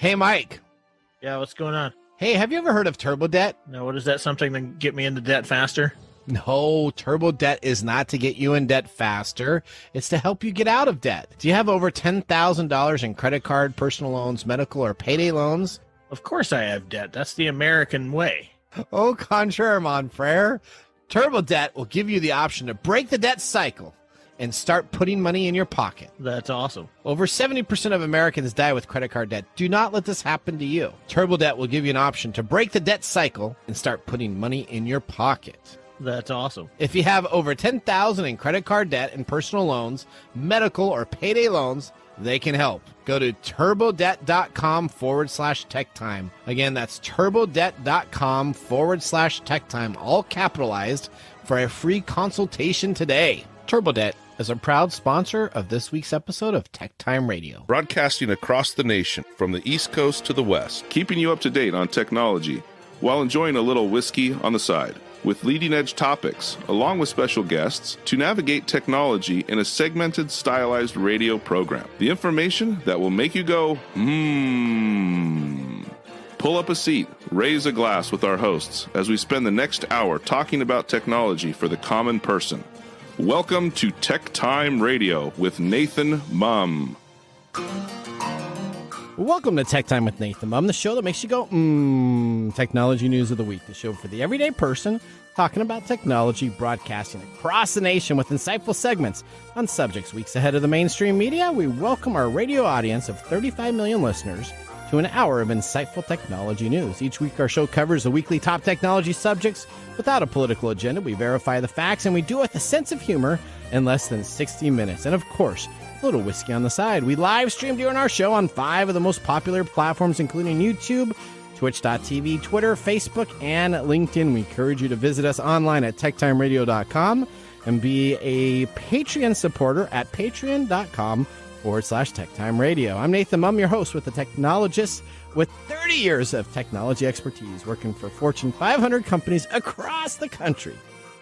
Hey, Mike. Yeah, what's going on? Hey, have you ever heard of turbo debt? No, what is that? Something to get me into debt faster? No, turbo debt is not to get you in debt faster. It's to help you get out of debt. Do you have over $10,000 in credit card, personal loans, medical, or payday loans? Of course I have debt. That's the American way. Au contraire, mon frere. Turbo debt will give you the option to break the debt cycle and start putting money in your pocket. That's awesome. Over 70% of Americans die with credit card debt. Do not let this happen to you. Turbo debt will give you an option to break the debt cycle and start putting money in your pocket. That's awesome. If you have over $10,000 in credit card debt and personal loans, medical or payday loans, they can help. Go to turbodebt.com/TechTime. Again, that's turbodebt.com/TechTime, all capitalized, for a free consultation today. TurboDebt is a proud sponsor of this week's episode of TechTime Radio. Broadcasting across the nation from the East Coast to the West, keeping you up to date on technology while enjoying a little whiskey on the side, with leading-edge topics, along with special guests, to navigate technology in a segmented, stylized radio program. The information that will make you go, Pull up a seat, raise a glass with our hosts as we spend the next hour talking about technology for the common person. Welcome to Tech Time Radio with Nathan Mumm. Welcome to Tech Time with Nathan Mumm, the show that makes you go, technology news of the week. The show for the everyday person talking about technology, broadcasting across the nation with insightful segments on subjects weeks ahead of the mainstream media. We welcome our radio audience of 35 million listeners to an hour of insightful technology news. Each week, our show covers the weekly top technology subjects without a political agenda. We verify the facts, and we do it with a sense of humor in less than 60 minutes. And of course, a little whiskey on the side. We live stream during our show on 5 of the most popular platforms, including YouTube, Twitch.tv, Twitter, Facebook, and LinkedIn. We encourage you to visit us online at techtimeradio.com and be a Patreon supporter at patreon.com/TechTime Radio. I'm Nathan Mumm, your host with the technologist with 30 years of technology expertise, working for Fortune 500 companies across the country.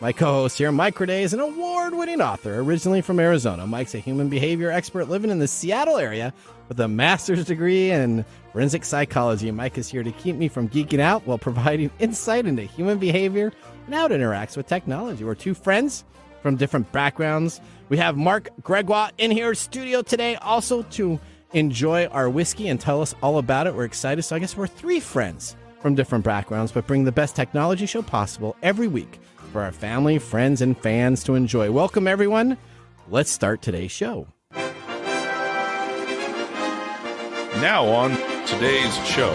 My co-host here, Mike Riddle, is an award-winning author, originally from Arizona. Mike's a human behavior expert living in the Seattle area with a master's degree in forensic psychology. And Mike is here to keep me from geeking out while providing insight into human behavior and how it interacts with technology. We're two friends from different backgrounds. We have Marc Gregoire in here studio today also to enjoy our whiskey and tell us all about it. We're excited. So I guess we're three friends from different backgrounds, but bring the best technology show possible every week for our family, friends, and fans to enjoy. Welcome, everyone. Let's start today's show. Now on today's show.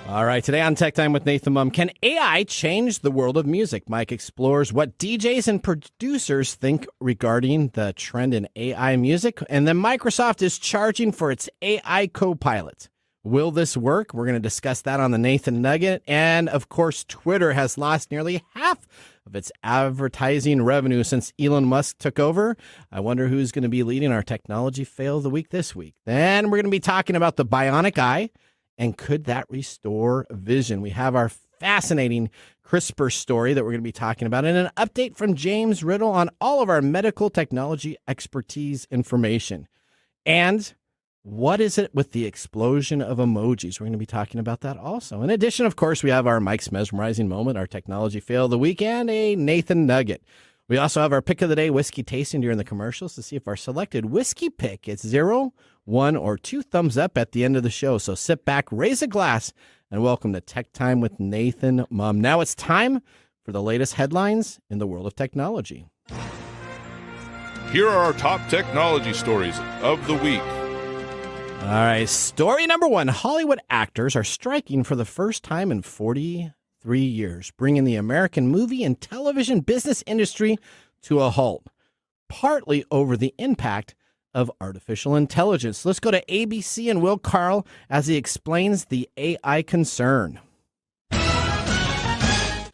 All right, today on Tech Time with Nathan Mumm, can AI change the world of music? Mike explores what DJs and producers think regarding the trend in AI music. And then Microsoft is charging for its AI Copilot. Will this work? We're going to discuss that on the Nathan Nugget. And, of course, Twitter has lost nearly half of its advertising revenue since Elon Musk took over. I wonder who's going to be leading our technology fail of the week this week. Then we're going to be talking about the bionic eye, and could that restore vision? We have our fascinating CRISPR story that we're going to be talking about, and an update from James Riddle on all of our medical technology expertise information. And what is it with the explosion of emojis? We're going to be talking about that also. In addition, of course, we have our Mike's Mesmerizing moment, our technology fail of the week, and a Nathan Nugget. We also have our pick of the day whiskey tasting during the commercials to see if our selected whiskey pick is 0, 1, or 2 thumbs up at the end of the show. So sit back, raise a glass, and welcome to Tech Time with Nathan Mumm. Now it's time for the latest headlines in the world of technology. Here are our top technology stories of the week. All right, story number 1. Hollywood actors are striking for the first time in 43 years, bringing the American movie and television business industry to a halt, partly over the impact of artificial intelligence. Let's go to ABC and Will Carl as he explains the AI concern.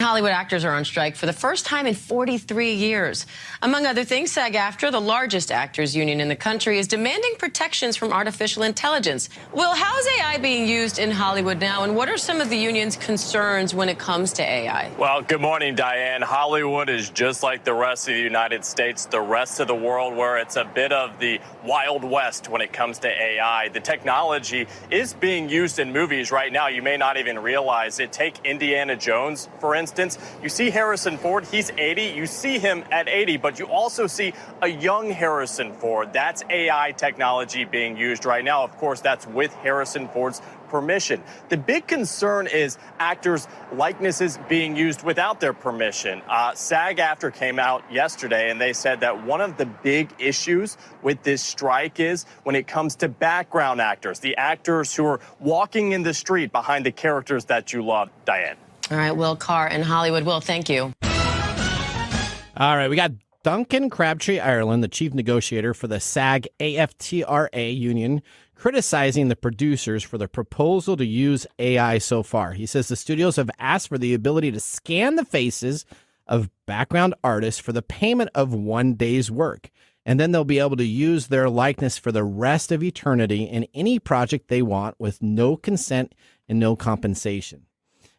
Hollywood actors are on strike for the first time in 43 years. Among other things, SAG-AFTRA, the largest actors union in the country, is demanding protections from artificial intelligence. Will, how is AI being used in Hollywood now, and what are some of the union's concerns when it comes to AI? Well, good morning, Diane. Hollywood is just like the rest of the United States, the rest of the world, where it's a bit of the Wild West when it comes to AI. The technology is being used in movies right now. You may not even realize it. Take Indiana Jones, for instance. You see Harrison Ford, he's 80. You see him at 80, but you also see a young Harrison Ford. That's AI technology being used right now. Of course, that's with Harrison Ford's permission. The big concern is actors' likenesses being used without their permission. SAG-AFTRA came out yesterday and they said that one of the big issues with this strike is when it comes to background actors, the actors who are walking in the street behind the characters that you love, Diane. All right, Will Carr in Hollywood. Will, thank you. All right, we got Duncan Crabtree Ireland, the chief negotiator for the SAG-AFTRA union, criticizing the producers for their proposal to use AI so far. He says the studios have asked for the ability to scan the faces of background artists for the payment of one day's work, and then they'll be able to use their likeness for the rest of eternity in any project they want with no consent and no compensation.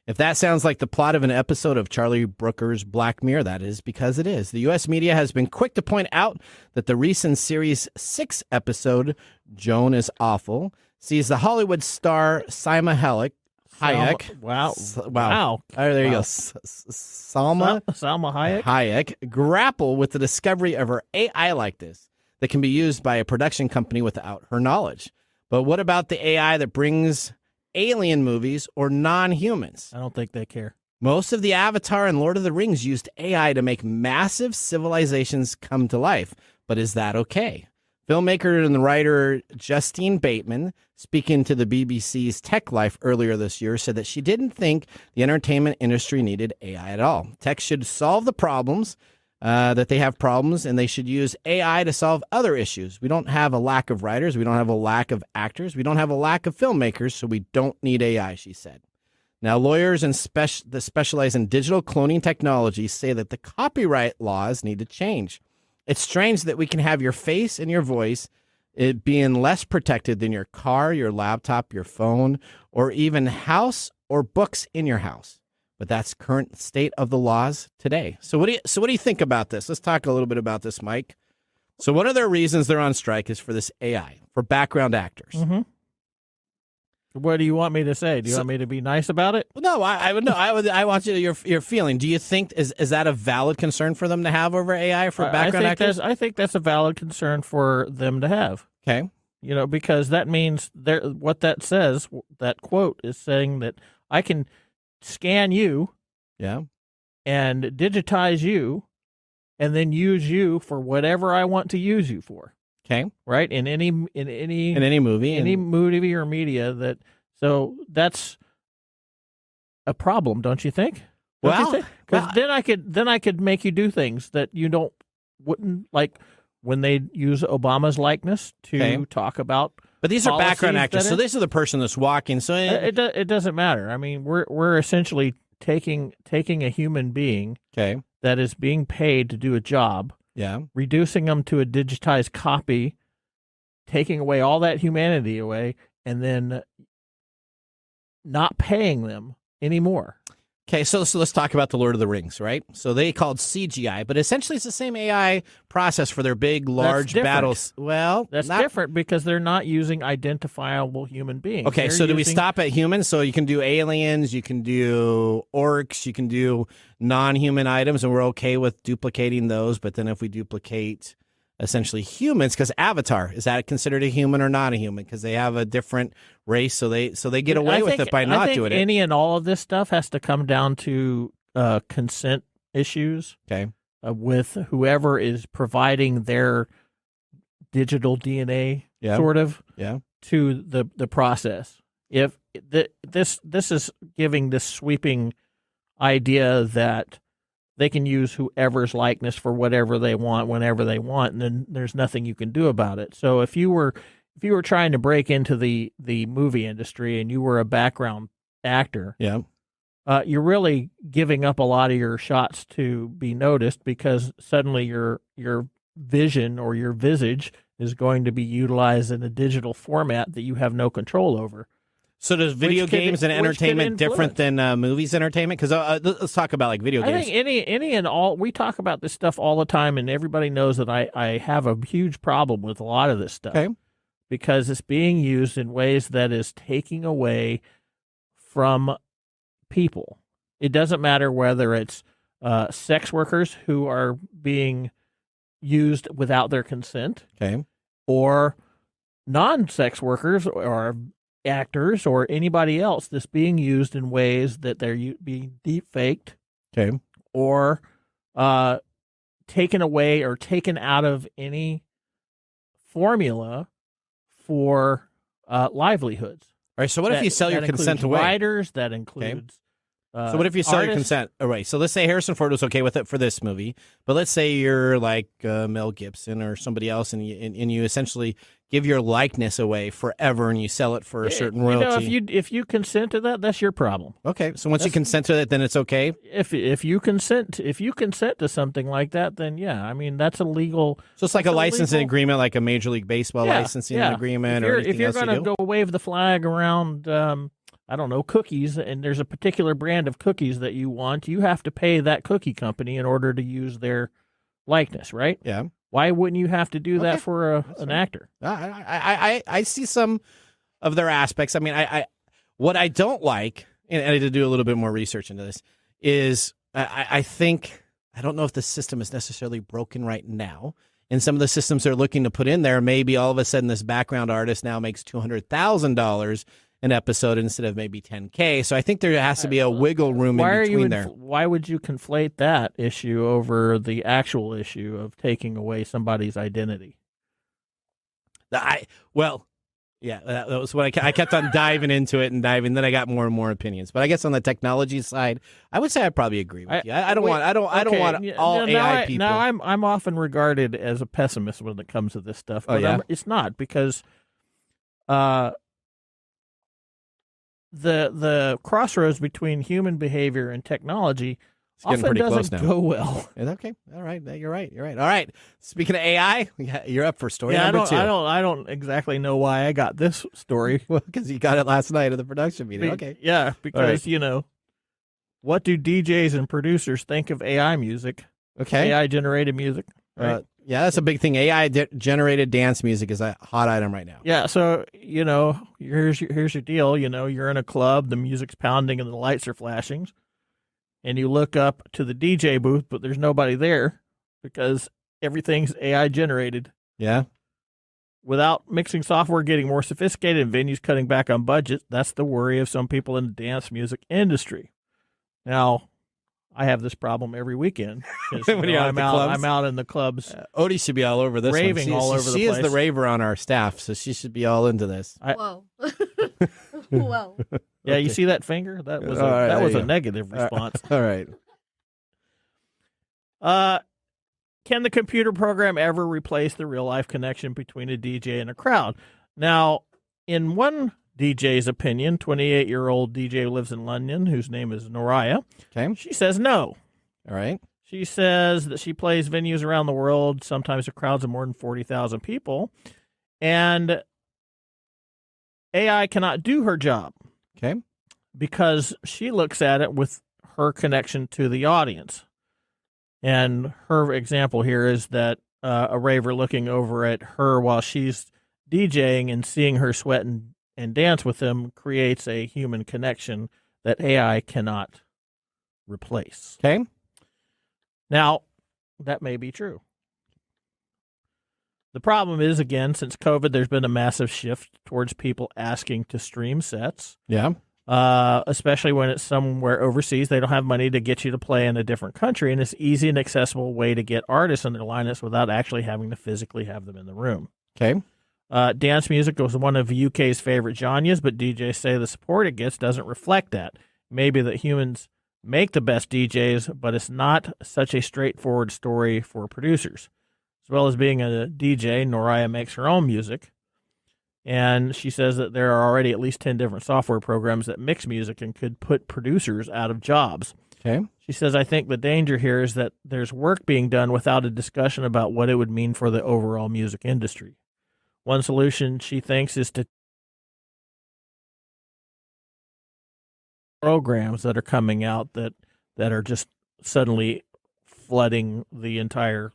If that sounds like the plot of an episode of Charlie Brooker's Black Mirror, that is because it is. The U.S. media has been quick to point out that the recent Series 6 episode, Joan is Awful, sees the Hollywood star Salma Hayek. Wow. Wow. Oh, there you go. Salma Hayek. Hayek grapple with the discovery of her AI like this that can be used by a production company without her knowledge. But what about the AI that brings alien movies or non-humans? I don't think they care. Most of the Avatar and Lord of the Rings used AI to make massive civilizations come to life. But is that okay? Filmmaker and writer Justine Bateman, speaking to the BBC's Tech Life earlier this year, said that she didn't think the entertainment industry needed AI at all. Tech should solve the problems, that they have problems, and they should use AI to solve other issues. We don't have a lack of writers. We don't have a lack of actors. We don't have a lack of filmmakers, so we don't need AI, she said. Now, lawyers that specialize in digital cloning technology say that the copyright laws need to change. It's strange that we can have your face and your voice it being less protected than your car, your laptop, your phone, or even house or books in your house. But that's current state of the laws today. So what do you think about this? Let's talk a little bit about this, Mike. So one of their reasons they're on strike is for this AI, for background actors. Mm-hmm. What do you want me to say? Do you want me to be nice about it? No, I want you to your feeling. Do you think is that a valid concern for them to have over AI for background actors? I think that's a valid concern for them to have. Okay. You know, because that means what that says, that quote is saying that I can scan you, yeah, and digitize you, and then use you for whatever I want to use you for. Okay, right? In any movie, movie or media that. So that's a problem, don't you think? Because then I could make you do things that you wouldn't like when they use Obama's likeness to talk about. But these are background actors, so this is the person that's walking. So it doesn't matter. I mean, we're essentially taking a human being that is being paid to do a job, reducing them to a digitized copy, taking away all that humanity away, and then not paying them anymore. Okay, so let's talk about the Lord of the Rings, right? So they called CGI, but essentially it's the same AI process for their big, large battles. Well, that's different because they're not using identifiable human beings. Okay, so do we stop at humans? So you can do aliens, you can do orcs, you can do non-human items, and we're okay with duplicating those. But then if we duplicate essentially humans, because Avatar, is that considered a human or not a human? Because they have a different race, so they get away with it by not doing it. Any and all of this stuff has to come down to consent issues. Okay, with whoever is providing their digital DNA, to the process. If this is giving this sweeping idea that they can use whoever's likeness for whatever they want, whenever they want, and then there's nothing you can do about it. So if you were trying to break into the movie industry and you were a background actor, you're really giving up a lot of your shots to be noticed, because suddenly your vision or your visage is going to be utilized in a digital format that you have no control over. So does video games and entertainment different than movies entertainment? Because let's talk about like video games. I think any and all, we talk about this stuff all the time, and everybody knows that I have a huge problem with a lot of this stuff. Okay. Because it's being used in ways that is taking away from people. It doesn't matter whether it's sex workers who are being used without their consent, okay, or non-sex workers or actors or anybody else that's being used in ways that they're being deep-faked, okay, or taken away or taken out of any formula for livelihoods. All right, so what if you sell your consent away? Writers, that includes so what if you sell your consent? All right, so let's say Harrison Ford was okay with it for this movie, but let's say you're like Mel Gibson or somebody else, and you essentially give your likeness away forever, and you sell it for a certain royalty. If you consent to that, that's your problem. Okay, so once you consent to it, then it's okay. If you consent to something like that, then yeah, I mean that's illegal. So it's like a licensing agreement, like a Major League Baseball licensing agreement, if you're going to go wave the flag around. I don't know, cookies, and there's a particular brand of cookies that you want, you have to pay that cookie company in order to use their likeness, right? Yeah. Why wouldn't you have to do that for an actor? I see some of their aspects. I mean, what I don't like, and I had to do a little bit more research into this, is I think, I don't know if the system is necessarily broken right now. And some of the systems they're looking to put in there, maybe all of a sudden this background artist now makes $200,000 an episode instead of maybe $10K. So I think there has to be a wiggle room in between there. Why would you conflate that issue over the actual issue of taking away somebody's identity? That was what I kept on diving into it and diving. Then I got more and more opinions. But I guess on the technology side, I would say I probably agree with you. I don't want all AI people. Now I'm often regarded as a pessimist when it comes to this stuff. But it's not, because the crossroads between human behavior and technology often doesn't go well. Okay, all right, you're right. All right. Speaking of AI, you're up for story number 2. I don't exactly know why I got this story. Well, because you got it last night at the production meeting. Okay, yeah, because what do DJs and producers think of AI music? Okay, AI generated music. Right? Yeah, that's a big thing. AI generated dance music is a hot item right now. Yeah, so here's your deal. You're in a club, the music's pounding, and the lights are flashing, and you look up to the DJ booth, but there's nobody there because everything's AI generated. Yeah. Without mixing software getting more sophisticated and venues cutting back on budget, that's the worry of some people in the dance music industry. Now, I have this problem every weekend. When I'm out in the clubs. Odie should be all over this. Raving all over the place. She is the raver on our staff, so she should be all into this. Whoa. Whoa. Yeah, you see that finger? That was a negative response. All right. Can the computer program ever replace the real-life connection between a DJ and a crowd? Now, in one DJ's opinion, 28-year-old DJ lives in London, whose name is Noraya. Okay. She says no. All right. She says that she plays venues around the world, sometimes with crowds of more than 40,000 people, and AI cannot do her job. Okay. Because she looks at it with her connection to the audience. And her example here is that a raver looking over at her while she's DJing and seeing her sweat and dance with them creates a human connection that AI cannot replace. Okay. Now, that may be true. The problem is, again, since COVID, there's been a massive shift towards people asking to stream sets. Yeah. Especially when it's somewhere overseas. They don't have money to get you to play in a different country, and it's easy and accessible way to get artists on their lineups without actually having to physically have them in the room. Okay. Dance music was one of UK's favorite genres, but DJs say the support it gets doesn't reflect that. Maybe that humans make the best DJs, but it's not such a straightforward story for producers. As well as being a DJ, Noraya makes her own music. And she says that there are already at least 10 different software programs that mix music and could put producers out of jobs. Okay. She says, I think the danger here is that there's work being done without a discussion about what it would mean for the overall music industry. One solution she thinks is to programs that are coming out that are just suddenly flooding the entire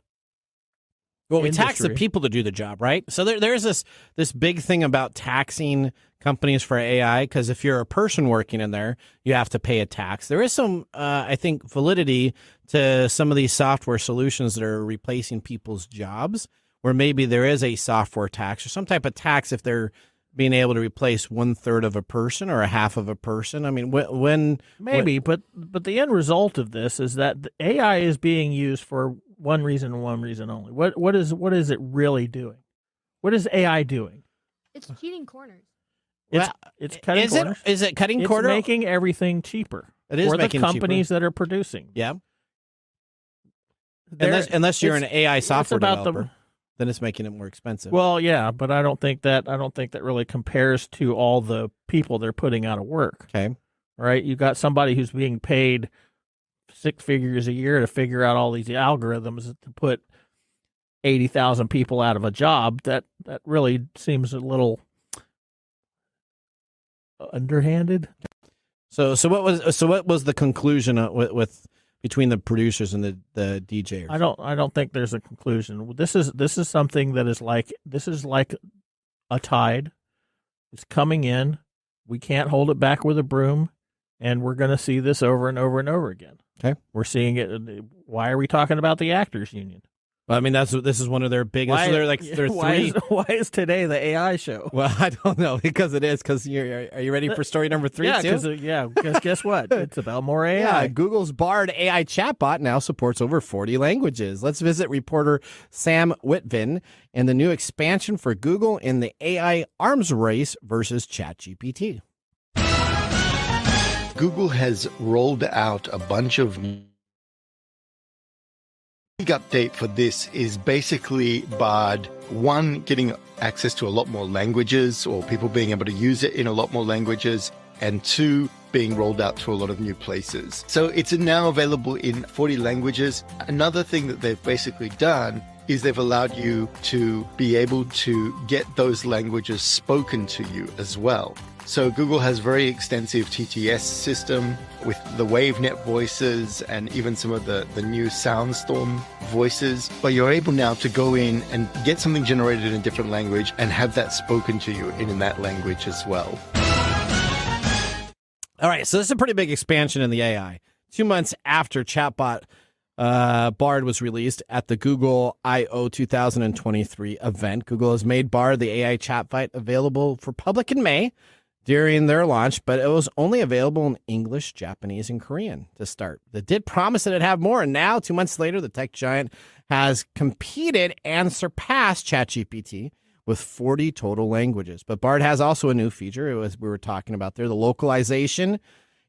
Well, we tax industry. the people to do the job, right? So there's this big thing about taxing companies for AI, because if you're a person working in there, you have to pay a tax. There is some, I think, validity to some of these software solutions that are replacing people's jobs, where maybe there is a software tax or some type of tax if they're being able to replace 1/3 of a person or a half of a person. I mean, when maybe, but the end result of this is that the AI is being used for one reason and one reason only. What is it really doing? What is AI doing? It's cheating corners. It's cutting corners. Is it cutting It's corners? making everything cheaper. It is for making the it cheaper. companies that are producing. Yeah. Unless you're an AI software about developer, then it's making it more expensive. Well, yeah, but I don't think that really compares to all the people they're putting out of work. Okay. Right? You got somebody who's being paid 6 figures a year to figure out all these algorithms to put 80,000 people out of a job. That really seems a little underhanded. So what was the conclusion with between the producers and the DJers? I don't think there's a conclusion. This is something that is like a tide. It's coming in. We can't hold it back with a broom, and we're going to see this over and over and over again. Okay. We're seeing it. Why are we talking about the actors union? Well, I mean, this is one of their biggest. Why, They're three. Why is today the AI show? Well, I don't know, because it is. Because are you ready for story number 3? Yeah, because guess what? It's about more AI. Yeah, Google's Bard AI chatbot now supports over 40 languages. Let's visit reporter Sam Whitvin and the new expansion for Google in the AI arms race versus ChatGPT. Google has rolled out a bunch of big update for this is basically Bard, one, getting access to a lot more languages or people being able to use it in a lot more languages, and 2, being rolled out to a lot of new places. So it's now available in 40 languages. Another thing that they've basically done is they've allowed you to be able to get those languages spoken to you as well. So Google has very extensive TTS system with the WaveNet voices and even some of the new Soundstorm voices. But you're able now to go in and get something generated in a different language and have that spoken to you in that language as well. All right, so this is a pretty big expansion in the AI. 2 months after chatbot Bard was released at the Google I/O 2023 event, Google has made Bard, the AI chatbot, available for public in May during their launch, but it was only available in English, Japanese, and Korean to start. They did promise that it'd have more, and now, 2 months later, the tech giant has competed and surpassed ChatGPT with 40 total languages. But Bard has also a new feature, as we were talking about there, the localization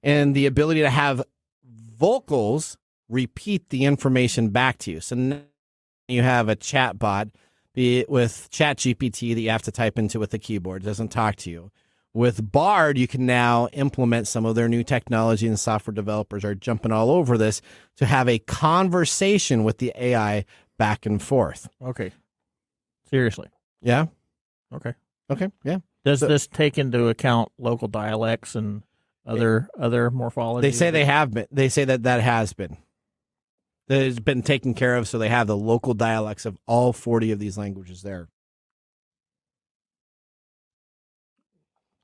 and the ability to have vocals repeat the information back to you. So now you have a chatbot, be it with ChatGPT, that you have to type into with the keyboard. It doesn't talk to you. With Bard, you can now implement some of their new technology, and software developers are jumping all over this to have a conversation with the AI back and forth. Okay. Seriously. Yeah? Okay. Okay, yeah. Does this take into account local dialects and other morphologies? They say they have been. They say that has been. That has been taken care of, so they have the local dialects of all 40 of these languages there.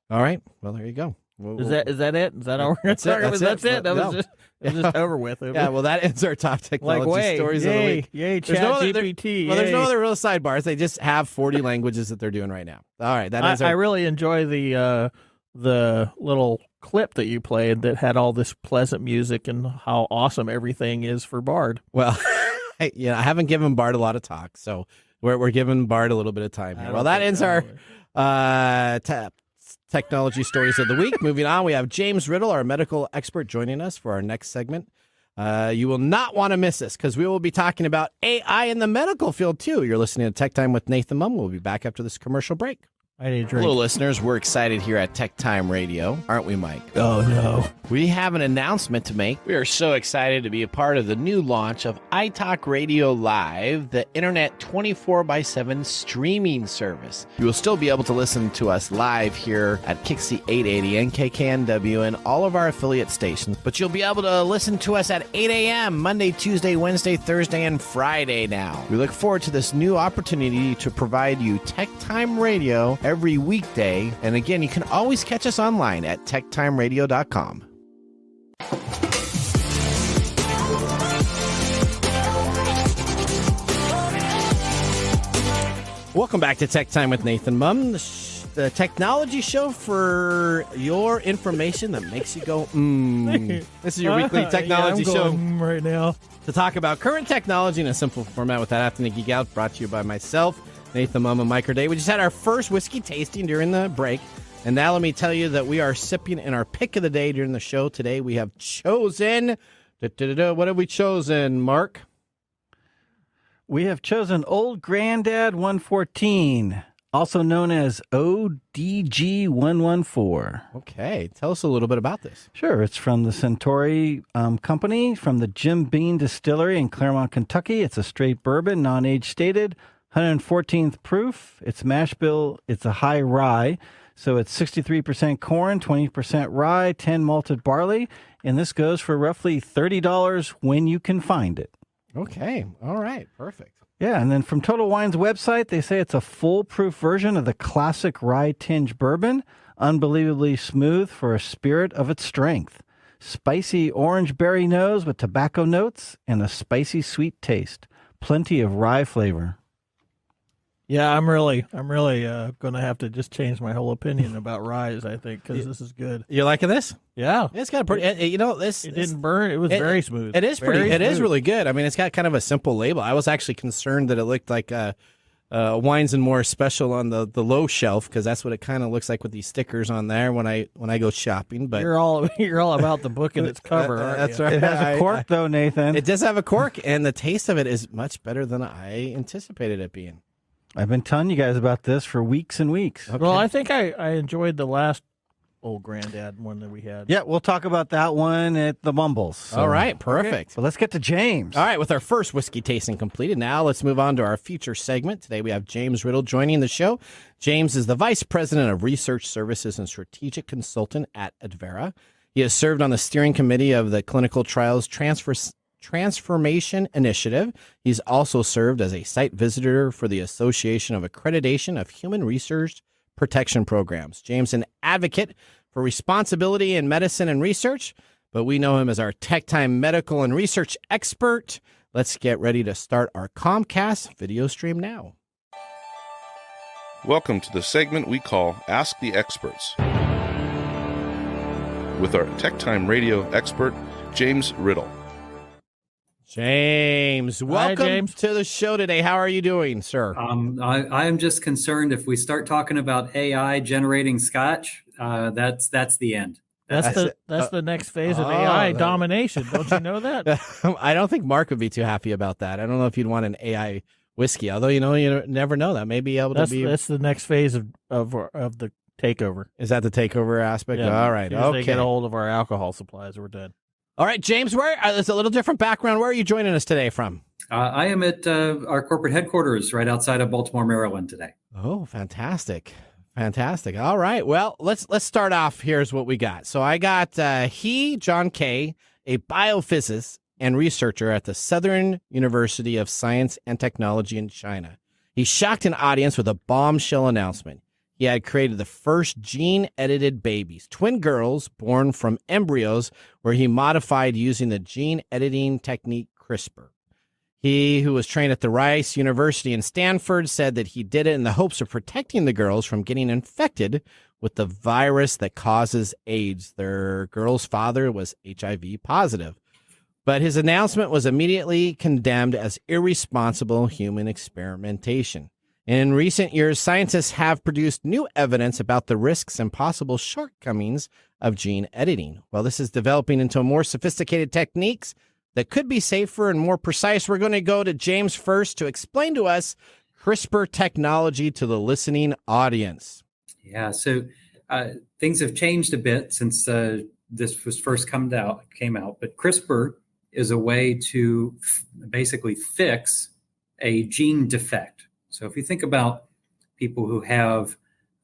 All right. Well, there you go. Is that it? Is that all we're going to talk about? That's it. That was just over with. Yeah. Well, that ends our top technology stories of the week. Yay, ChatGPT. Well, there's no other real sidebars. They just have 40 languages that they're doing right now. All right. That ends I really enjoy the little clip that you played that had all this pleasant music and how awesome everything is for Bard. Well, I haven't given Bard a lot of talk, so we're giving Bard a little bit of time here. Well, that ends our technology stories of the week. Moving on, we have James Riddle, our medical expert, joining us for our next segment. You will not want to miss this, because we will be talking about AI in the medical field too. You're listening to Tech Time with Nathan Mumm. We'll be back after this commercial break. I need a drink. Hello, listeners. We're excited here at TechTime Radio, aren't we, Mike? Oh, no. We have an announcement to make. We are so excited to be a part of the new launch of iTalk Radio Live, the internet 24/7 streaming service. You will still be able to listen to us live here at Kixie 880 and KKNW and all of our affiliate stations, but you'll be able to listen to us at 8 a.m. Monday, Tuesday, Wednesday, Thursday, and Friday now. We look forward to this new opportunity to provide you TechTime Radio every weekday. And again, you can always catch us online at techtimeradio.com. Welcome back to Tech Time with Nathan Mumm, the technology show for your information that makes you go, This is your weekly technology show right now to talk about current technology in a simple format without having to geek out, brought to you by myself, Nathan Mumm, and Mike Day. We just had our first whiskey tasting during the break, and now let me tell you that we are sipping in our pick of the day during the show. Today we have chosen, what have we chosen, Marc? We have chosen Old Granddad 114, also known as ODG 114. Okay, tell us a little bit about this. Sure, it's from the Centauri Company, from the Jim Beam Distillery in Claremont, Kentucky. It's a straight bourbon, non-age stated. 114th proof. It's mash bill. It's a high rye. So it's 63% corn, 20% rye, 10 malted barley. And this goes for roughly $30 when you can find it. Okay. All right. Perfect. Yeah. And then from Total Wine's website, they say it's a foolproof version of the classic rye tinge bourbon. Unbelievably smooth for a spirit of its strength. Spicy orange berry nose with tobacco notes and a spicy sweet taste. Plenty of rye flavor. Yeah, I'm really going to have to just change my whole opinion about Rise, I think, because this is good. You liking this? Yeah. It's got a pretty, this. It didn't burn. It was very smooth. It is pretty, it is really good. I mean, it's got kind of a simple label. I was actually concerned that it looked like Wines and More special on the low shelf, because that's what it kind of looks like with these stickers on there when I go shopping. But you're all about the book and its cover. That's you? right. It has a cork, though, Nathan. It does have a cork, and the taste of it is much better than I anticipated it being. I've been telling you guys about this for weeks and weeks. Okay. Well, I think I enjoyed the last Old Granddad one that we had. Yeah, we'll talk about that one at the Mumbles. So. All right, perfect. Okay. So let's get to James. All right, with our first whiskey tasting completed, now let's move on to our feature segment. Today we have James Riddle joining the show. James is the Vice President of Research Services and Strategic Consultant at Advera. He has served on the steering committee of the Clinical Trials Transformation Initiative. He's also served as a site visitor for the Association of Accreditation of Human Research Protection Programs. James, an advocate for responsibility in medicine and research, but we know him as our TechTime medical and research expert. Let's get ready to start our Comcast video stream now. Welcome to the segment we call Ask the Experts, with our TechTime radio expert, James Riddle. James, welcome to the show today. How are you doing, sir? I am just concerned if we start talking about AI generating scotch, that's the end. That's the next phase of AI domination. Don't you know that? I don't think Marc would be too happy about that. I don't know if you'd want an AI whiskey, although you never know. That may be able to be. That's the next phase of the takeover. Is that the takeover aspect? Yeah, all right. Okay. They get a hold of our alcohol supplies, we're dead. All right, James, it's a little different background. Where are you joining us today from? I am at our corporate headquarters right outside of Baltimore, Maryland today. Oh, fantastic. Fantastic. All right. Well, let's start off. Here's what we got. So I got John Kay, a biophysicist and researcher at the Southern University of Science and Technology in China. He shocked an audience with a bombshell announcement. He had created the first gene-edited babies, twin girls born from embryos, where he modified using the gene editing technique CRISPR. He, who was trained at the Rice University in Stanford, said that he did it in the hopes of protecting the girls from getting infected with the virus that causes AIDS. Their girl's father was HIV positive. But his announcement was immediately condemned as irresponsible human experimentation. In recent years, scientists have produced new evidence about the risks and possible shortcomings of gene editing. While this is developing into more sophisticated techniques that could be safer and more precise, we're going to go to James first to explain to us CRISPR technology to the listening audience. Yeah, so things have changed a bit since this was first came out. But CRISPR is a way to basically fix a gene defect. So if you think about people who have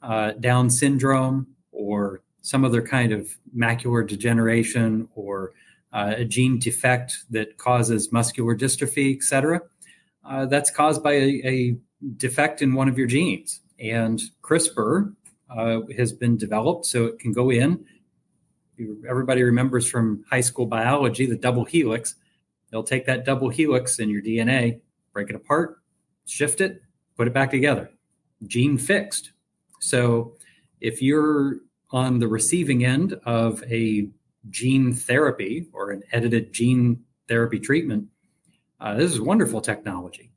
Down syndrome or some other kind of macular degeneration or a gene defect that causes muscular dystrophy, et cetera, that's caused by a defect in one of your genes. And CRISPR has been developed so it can go in. Everybody remembers from high school biology, the double helix. They'll take that double helix in your DNA, break it apart, shift it, put it back together. Gene fixed. So if you're on the receiving end of a gene therapy or an edited gene therapy treatment, this is wonderful technology.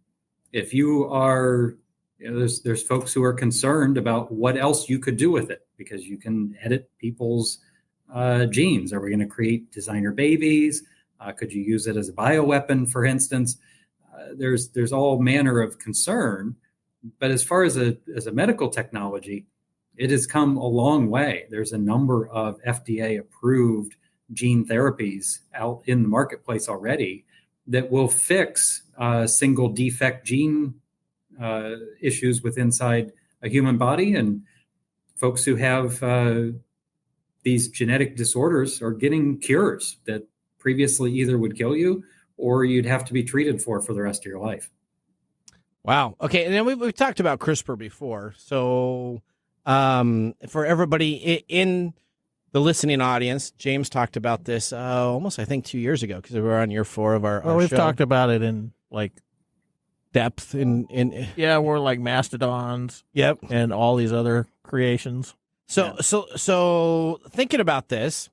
If you are, there's folks who are concerned about what else you could do with it because you can edit people's genes. Are we going to create designer babies? Could you use it as a bioweapon, for instance? There's all manner of concern. But as far as a medical technology, it has come a long way. There's a number of FDA-approved gene therapies out in the marketplace already that will fix single defect gene issues with inside a human body. And folks who have these genetic disorders are getting cures that previously either would kill you or you'd have to be treated for the rest of your life. Wow. Okay. And then we've talked about CRISPR before. So for everybody in the listening audience, James talked about this almost, I think, 2 years ago because we were on year 4 of our we've show. Talked about it in like depth in we're like mastodons. Yep. And all these other creations. So thinking about this,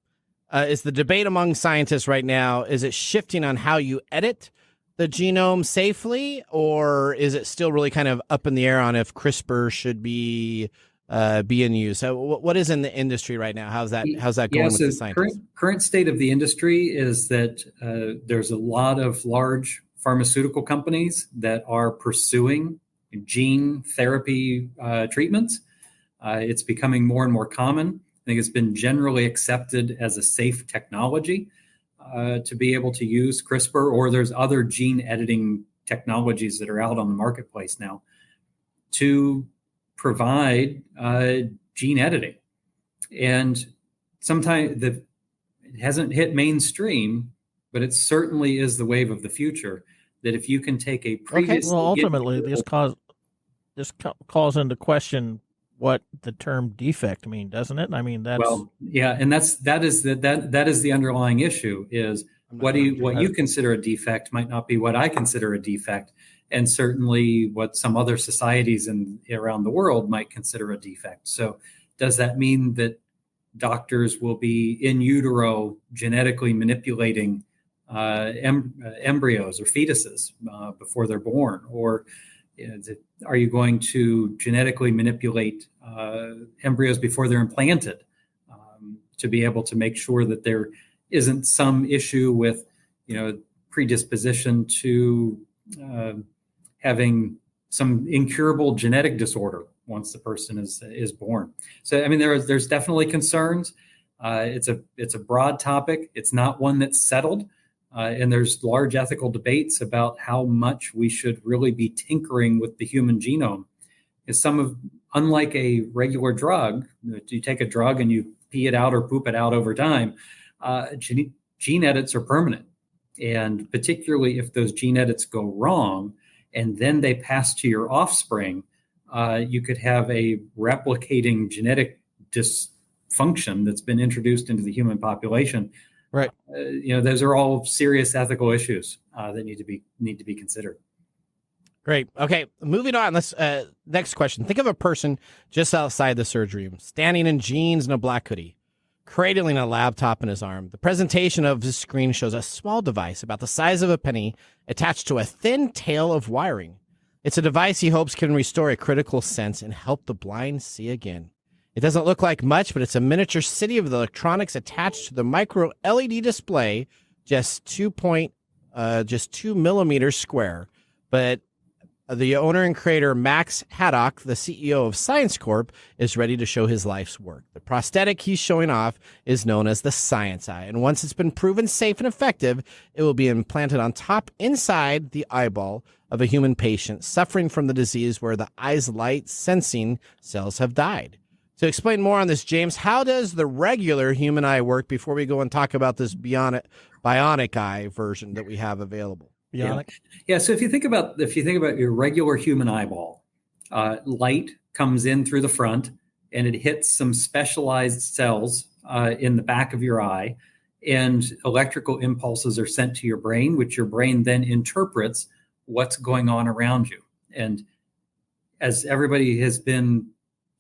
is the debate among scientists right now, is it shifting on how you edit the genome safely, or is it still really kind of up in the air on if CRISPR should be being used? So what is in the industry right now? How's that going with the scientists? Current state of the industry is that there's a lot of large pharmaceutical companies that are pursuing gene therapy treatments. It's becoming more and more common. I think it's been generally accepted as a safe technology to be able to use CRISPR, or there's other gene editing technologies that are out on the marketplace now to provide gene editing. And sometimes it hasn't hit mainstream, but it certainly is the wave of the future, that if you can take a previous... Okay, well, ultimately, this calls into question what the term defect mean, doesn't it? I mean, that's... Well, yeah, and that is the underlying issue is what you consider a defect might not be what I consider a defect, and certainly what some other societies around the world might consider a defect. So does that mean that doctors will be in utero genetically manipulating embryos or fetuses before they're born? Or are you going to genetically manipulate embryos before they're implanted to be able to make sure that there isn't some issue with, predisposition to having some incurable genetic disorder once the person is born? So, I mean, there's definitely concerns. It's a broad topic. It's not one that's settled. And there's large ethical debates about how much we should really be tinkering with the human genome. Unlike a regular drug, you take a drug and you pee it out or poop it out over time, gene edits are permanent. And particularly if those gene edits go wrong and then they pass to your offspring, you could have a replicating genetic dysfunction that's been introduced into the human population. Right. Those are all serious ethical issues that need to be considered. Great. Okay, moving on. Let's next question. Think of a person just outside the surgery room, standing in jeans and a black hoodie, cradling a laptop in his arm. The presentation of his screen shows a small device about the size of a penny attached to a thin tail of wiring. It's a device he hopes can restore a critical sense and help the blind see again. It doesn't look like much, but it's a miniature city of electronics attached to the micro LED display, just 2 millimeters square. But the owner and creator Max Haddock, the CEO of Science Corp, is ready to show his life's work. The prosthetic he's showing off is known as the Science Eye, and once it's been proven safe and effective, it will be implanted on top inside the eyeball of a human patient suffering from the disease where the eye's light sensing cells have died. To explain more on this, James, how does the regular human eye work before we go and talk about this bionic eye version that we have available? Bionic? Yeah. So if you think about your regular human eyeball, light comes in through the front and it hits some specialized cells in the back of your eye, and electrical impulses are sent to your brain, which your brain then interprets what's going on around you. And as everybody has been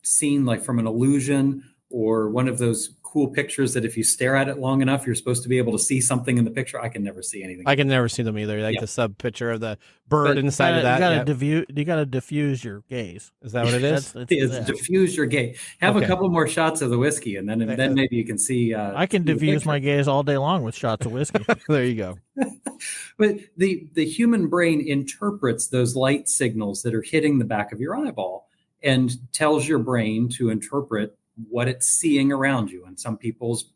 seen, like from an illusion or one of those cool pictures that if you stare at it long enough, you're supposed to be able to see something in the picture. I can never see anything. I can never see them either. Like the sub picture of the bird inside of that. You got to diffuse your gaze. Is that what it is? Diffuse your gaze. Have a couple more shots of the whiskey, and then maybe you can see. I can diffuse my gaze all day long with shots of whiskey. There you go. But the human brain interprets those light signals that are hitting the back of your eyeball and tells your brain to interpret what it's seeing around you. And some people's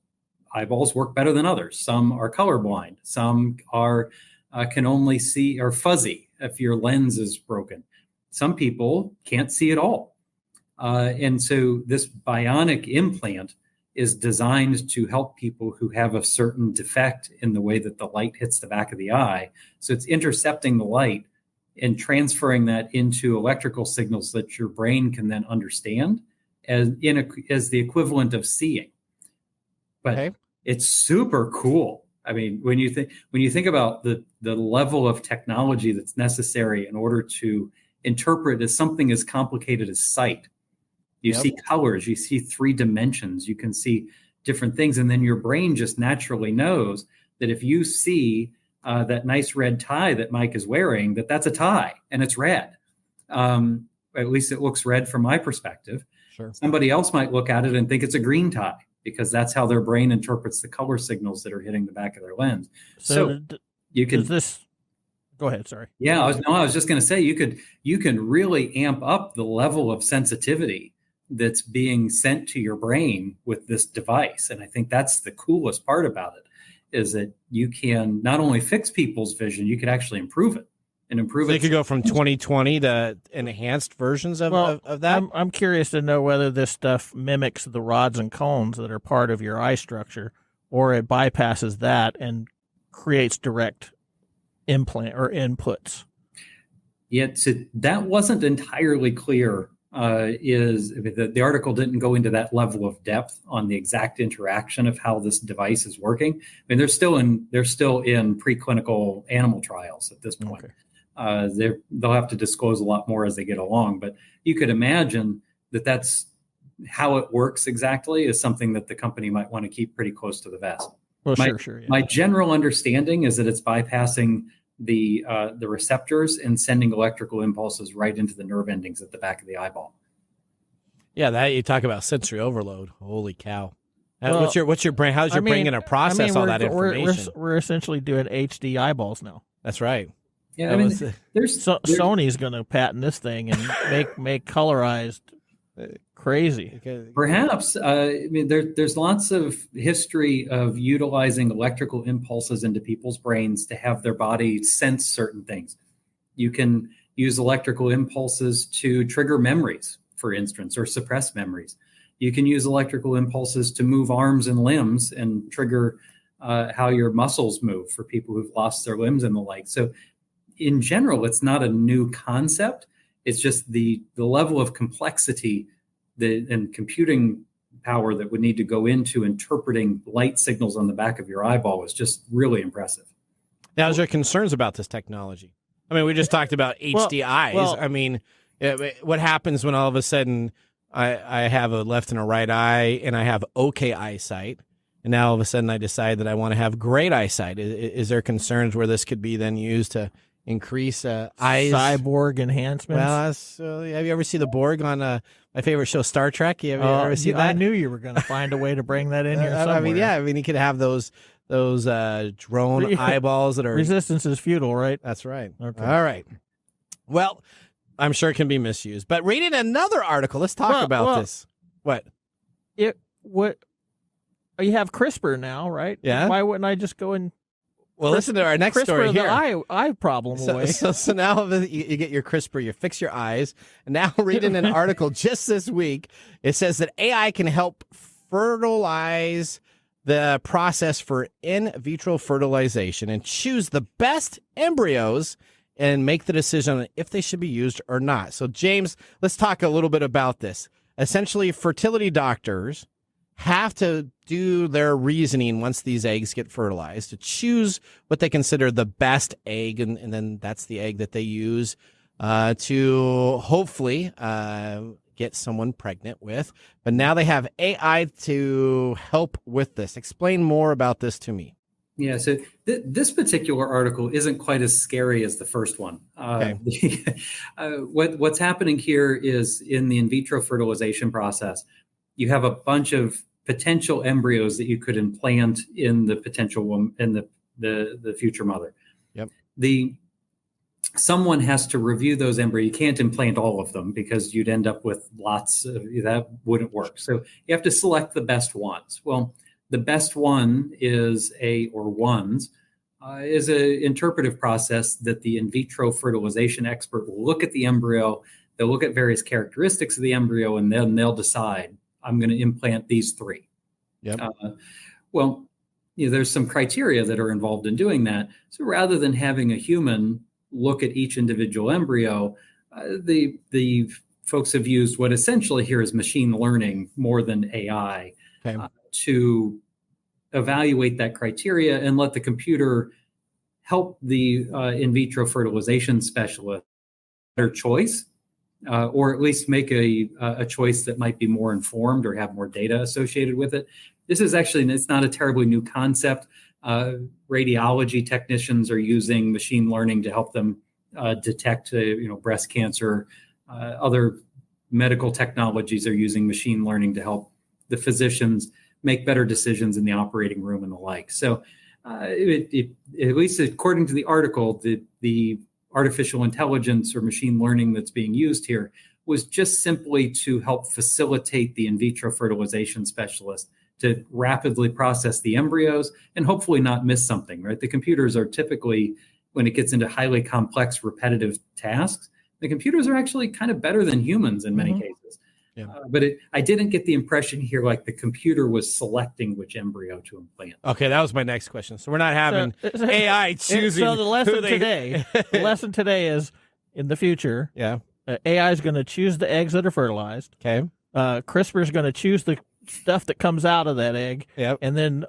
eyeballs work better than others. Some are colorblind. Some are can only see or fuzzy if your lens is broken. Some people can't see at all. And so this bionic implant is designed to help people who have a certain defect in the way that the light hits the back of the eye. So it's intercepting the light and transferring that into electrical signals that your brain can then understand as the equivalent of seeing. But it's super cool. I mean, when you think about the level of technology that's necessary in order to interpret as something as complicated as sight, you see colors, you see 3 dimensions, you can see different things, and then your brain just naturally knows that if you see that nice red tie that Mike is wearing, that's a tie and it's red. At least it looks red from my perspective. Sure. Somebody else might look at it and think it's a green tie because that's how their brain interprets the color signals that are hitting the back of their lens. So you can. Go ahead. Sorry. Yeah, I was just going to say you can really amp up the level of sensitivity that's being sent to your brain with this device, and I think that's the coolest part about it is that you can not only fix people's vision, you could actually improve it. So you could go from 20/20 to enhanced versions of that? I'm curious to know whether this stuff mimics the rods and cones that are part of your eye structure, or it bypasses that and creates direct implant or inputs. Yeah, so that wasn't entirely clear. The article didn't go into that level of depth on the exact interaction of how this device is working. I mean, they're still in preclinical animal trials at this point. Okay. They'll have to disclose a lot more as they get along, but you could imagine that's how it works exactly is something that the company might want to keep pretty close to the vest. Well, sure. Yeah. My general understanding is that it's bypassing the receptors and sending electrical impulses right into the nerve endings at the back of the eyeball. Yeah, that you talk about sensory overload. Holy cow! What's your brain? How's your brain going to process all that information? We're essentially doing HD eyeballs now. That's right. Yeah, Sony's going to patent this thing and make colorized crazy. Perhaps. There's lots of history of utilizing electrical impulses into people's brains to have their body sense certain things. You can use electrical impulses to trigger memories, for instance, or suppress memories. You can use electrical impulses to move arms and limbs and trigger how your muscles move for people who've lost their limbs and the like. So in general, it's not a new concept. It's just the level of complexity and computing power that would need to go into interpreting light signals on the back of your eyeball is just really impressive. Now, is there concerns about this technology? I mean, we just talked about HD eyes. I mean, what happens when all of a sudden I have a left and a right eye and I have okay eyesight, and now all of a sudden I decide that I want to have great eyesight? Is there concerns where this could be then used to increase eyes? Cyborg enhancements? Well, have you ever seen the Borg on my favorite show, Star Trek? You ever seen that? I knew you were going to find a way to bring that in here somewhere. I mean, you could have those drone eyeballs that are... Resistance is futile, right? That's right. Okay. All right. Well, I'm sure it can be misused. But reading another article, let's talk about this. What? You have CRISPR now, right? Yeah. Why wouldn't I just go and listen to our next CRISPR story here. the eye problem away. So now you get your CRISPR, you fix your eyes. And now reading an article just this week, it says that AI can help fertilize the process for in vitro fertilization and choose the best embryos and make the decision on if they should be used or not. So, James, let's talk a little bit about this. Essentially, fertility doctors have to do their reasoning once these eggs get fertilized to choose what they consider the best egg, and then that's the egg that they use to hopefully get someone pregnant with. But now they have AI to help with this. Explain more about this to me. Yeah, so this particular article isn't quite as scary as the first one. Okay. What's happening here is in the in vitro fertilization process, you have a bunch of potential embryos that you could implant in the potential woman, in the future mother. Yep. Someone has to review those embryos. You can't implant all of them because you'd end up with lots of, that wouldn't work. So you have to select the best ones. Well, the best one is an interpretive process that the in vitro fertilization expert will look at the embryo. They'll look at various characteristics of the embryo, and then they'll decide, I'm going to implant these three. Yep. There's some criteria that are involved in doing that. So rather than having a human look at each individual embryo, the folks have used what essentially here is machine learning more than AI to evaluate that criteria and let the computer help the in vitro fertilization specialist their choice, or at least make a choice that might be more informed or have more data associated with it. This is actually, it's not a terribly new concept. Radiology technicians are using machine learning to help them detect, breast cancer. Other medical technologies are using machine learning to help the physicians make better decisions in the operating room and the like. So, at least according to the article, the artificial intelligence or machine learning that's being used here was just simply to help facilitate the in vitro fertilization specialist to rapidly process the embryos and hopefully not miss something, right? The computers are typically, when it gets into highly complex, repetitive tasks, the computers are actually kind of better than humans in many cases. Yeah. But I didn't get the impression here like the computer was selecting which embryo to implant. Okay, that was my next question. So we're not having AI choosing. So the lesson today is in the future. Yeah. AI is going to choose the eggs that are fertilized. Okay. CRISPR is going to choose the stuff that comes out of that egg. Yep. And then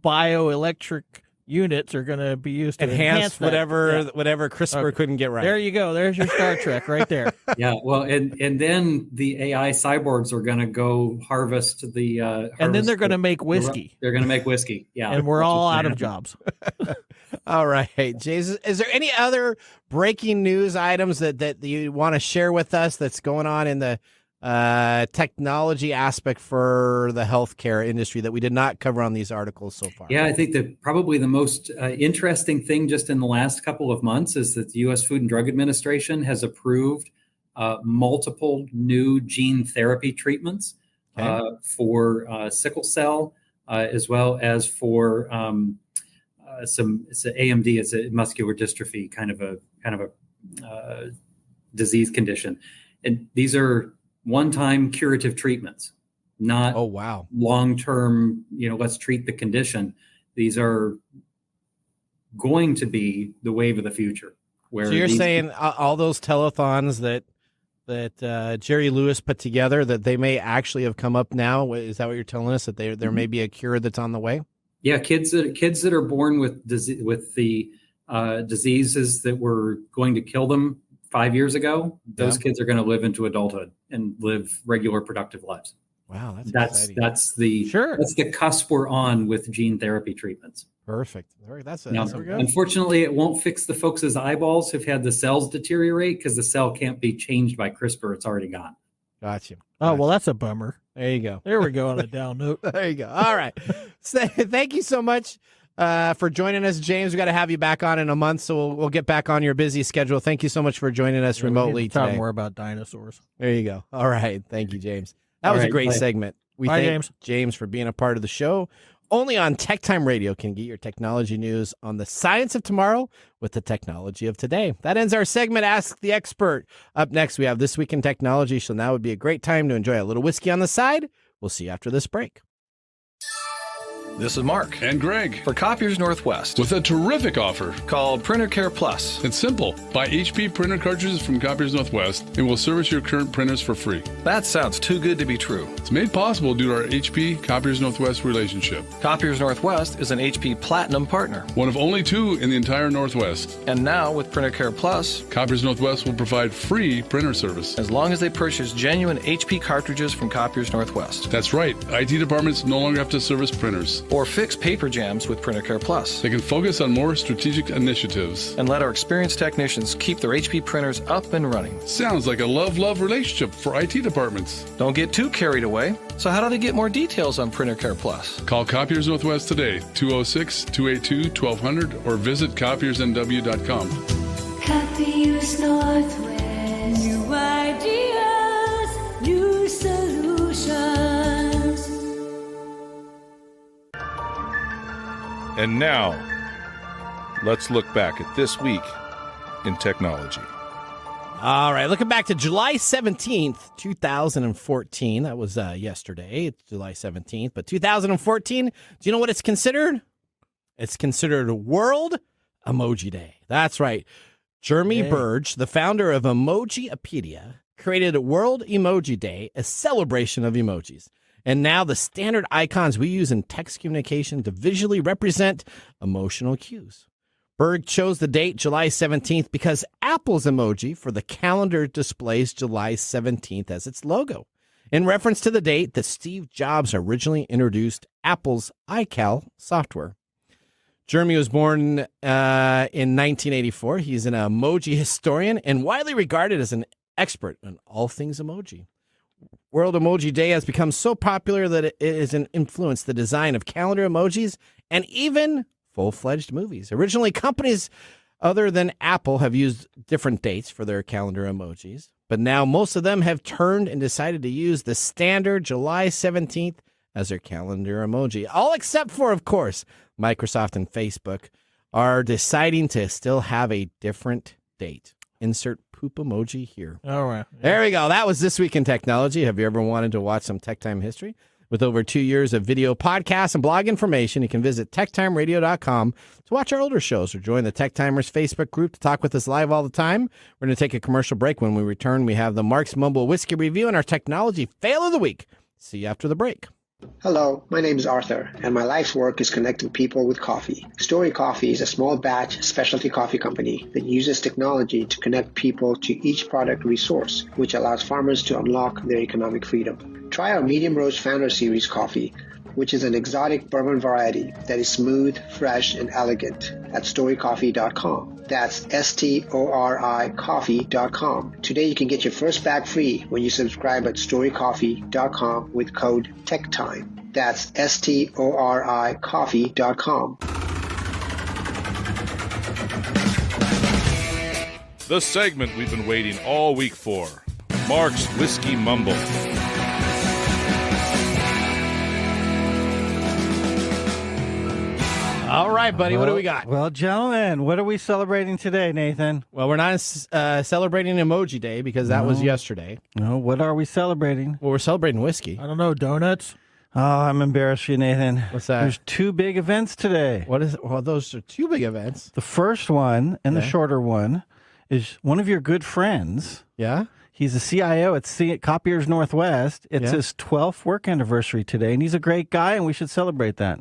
bioelectric units are going to be used to enhance whatever CRISPR couldn't get right. There you go. There's your Star Trek right there. Yeah. Well, and then the AI cyborgs are going to go harvest the. And then they're going to make whiskey. They're going to make whiskey. Yeah. And we're all out of jobs. All right. Jason, is there any other breaking news items that you want to share with us that's going on in the technology aspect for the healthcare industry that we did not cover on these articles so far? Yeah, I think that probably the most interesting thing just in the last couple of months is that the U.S. Food and Drug Administration has approved multiple new gene therapy treatments for sickle cell, as well as for it's an AMD, it's a muscular dystrophy kind of a disease condition, and these are one-time curative treatments, not long-term, let's treat the condition. These are going to be the wave of the future. So you're saying all those telethons that Jerry Lewis put together, that they may actually have come up now? Is that what you're telling us, that there may be a cure that's on the way? Yeah, kids that are born with the diseases that were going to kill them 5 years ago, those kids are going to live into adulthood and live regular productive lives. Wow, that's the cusp we're on with gene therapy treatments. Perfect. Unfortunately, it won't fix the folks' eyeballs who've had the cells deteriorate because the cell can't be changed by CRISPR. It's already gone. Gotcha. Oh, well, that's a bummer. There you go. There we go on a down note. There you go. All right. So, thank you so much, for joining us, James. We got to have you back on in a month, so we'll get back on your busy schedule. Thank you so much for joining us remotely talk today. More about dinosaurs. There you go. All right. Thank you, James. That was a great segment. We thank James for being a part of the show. Only on TechTime Radio can get your technology news on the science of tomorrow with the technology of today. That ends our segment, Ask the Expert. Up next, we have This Week in Technology, so now would be a great time to enjoy a little whiskey on the side. We'll see you after this break. This is Marc and Greg for Copiers Northwest with a terrific offer called Printer Care Plus. It's simple. Buy HP printer cartridges from Copiers Northwest and we'll service your current printers for free. That sounds too good to be true. It's made possible due to our HP Copiers Northwest relationship. Copiers Northwest is an HP Platinum partner, one of only 2 in the entire Northwest. And now with Printer Care Plus, Copiers Northwest will provide free printer service as long as they purchase genuine HP cartridges from Copiers Northwest. That's right. IT departments no longer have to service printers or fix paper jams with Printer Care Plus. They can focus on more strategic initiatives and let our experienced technicians keep their HP printers up and running. Sounds like a love-love relationship for IT departments. Don't get too carried away. So how do they get more details on Printer Care Plus? Call Copiers Northwest today, 206-282-1200, or visit copiersnw.com. Copiers Northwest. New ideas, new solutions. And now, let's look back at this week in technology. All right, looking back to July 17th, 2014. That was yesterday. It's July 17th. But 2014, do you know what it's considered? It's considered World Emoji Day. That's right. Jeremy Burge, the founder of Emojipedia, created World Emoji Day, a celebration of emojis. And now the standard icons we use in text communication to visually represent emotional cues. Berg chose the date July 17th because Apple's emoji for the calendar displays July 17th as its logo, in reference to the date that Steve Jobs originally introduced Apple's iCal software. Jeremy was born in 1984. He's an emoji historian and widely regarded as an expert on all things emoji. World Emoji Day has become so popular that it has influenced the design of calendar emojis and even full-fledged movies. Originally, companies other than Apple have used different dates for their calendar emojis, but now most of them have turned and decided to use the standard July 17th as their calendar emoji. All except for, of course, Microsoft and Facebook are deciding to still have a different date. Insert poop emoji here. All right. Yeah. There we go. That was This Week in Technology. Have you ever wanted to watch some TechTime history? With over 2 years of video podcasts and blog information, you can visit techtimeradio.com to watch our older shows or join the TechTimers Facebook group to talk with us live all the time. We're going to take a commercial break. When we return, we have the Marc's Mumble Whiskey Review and our Technology Fail of the Week. See you after the break. Hello, my name is Arthur, and my life's work is connecting people with coffee. StoriCoffee is a small batch specialty coffee company that uses technology to connect people to each product resource, which allows farmers to unlock their economic freedom. Try our Medium Roast Founder Series coffee, which is an exotic bourbon variety that is smooth, fresh, and elegant at StoriCoffee.com. That's STORI coffee.com. Today you can get your first bag free when you subscribe at StoriCoffee.com with code TechTime. That's STORI coffee.com. The segment we've been waiting all week for. Marc's Whiskey Mumble. All right, buddy, what do we got? Well, gentlemen, what are we celebrating today, Nathan? Well, we're not celebrating Emoji Day because that was yesterday. No, what are we celebrating? Well, we're celebrating whiskey. I don't know, donuts? Oh, I'm embarrassed for you, Nathan. What's that? There's 2 big events today. What is? Well, those are 2 big events. The first one and the shorter one is one of your good friends. Yeah? He's a CIO at Copiers Northwest. It's his 12th work anniversary today, and he's a great guy, and we should celebrate that.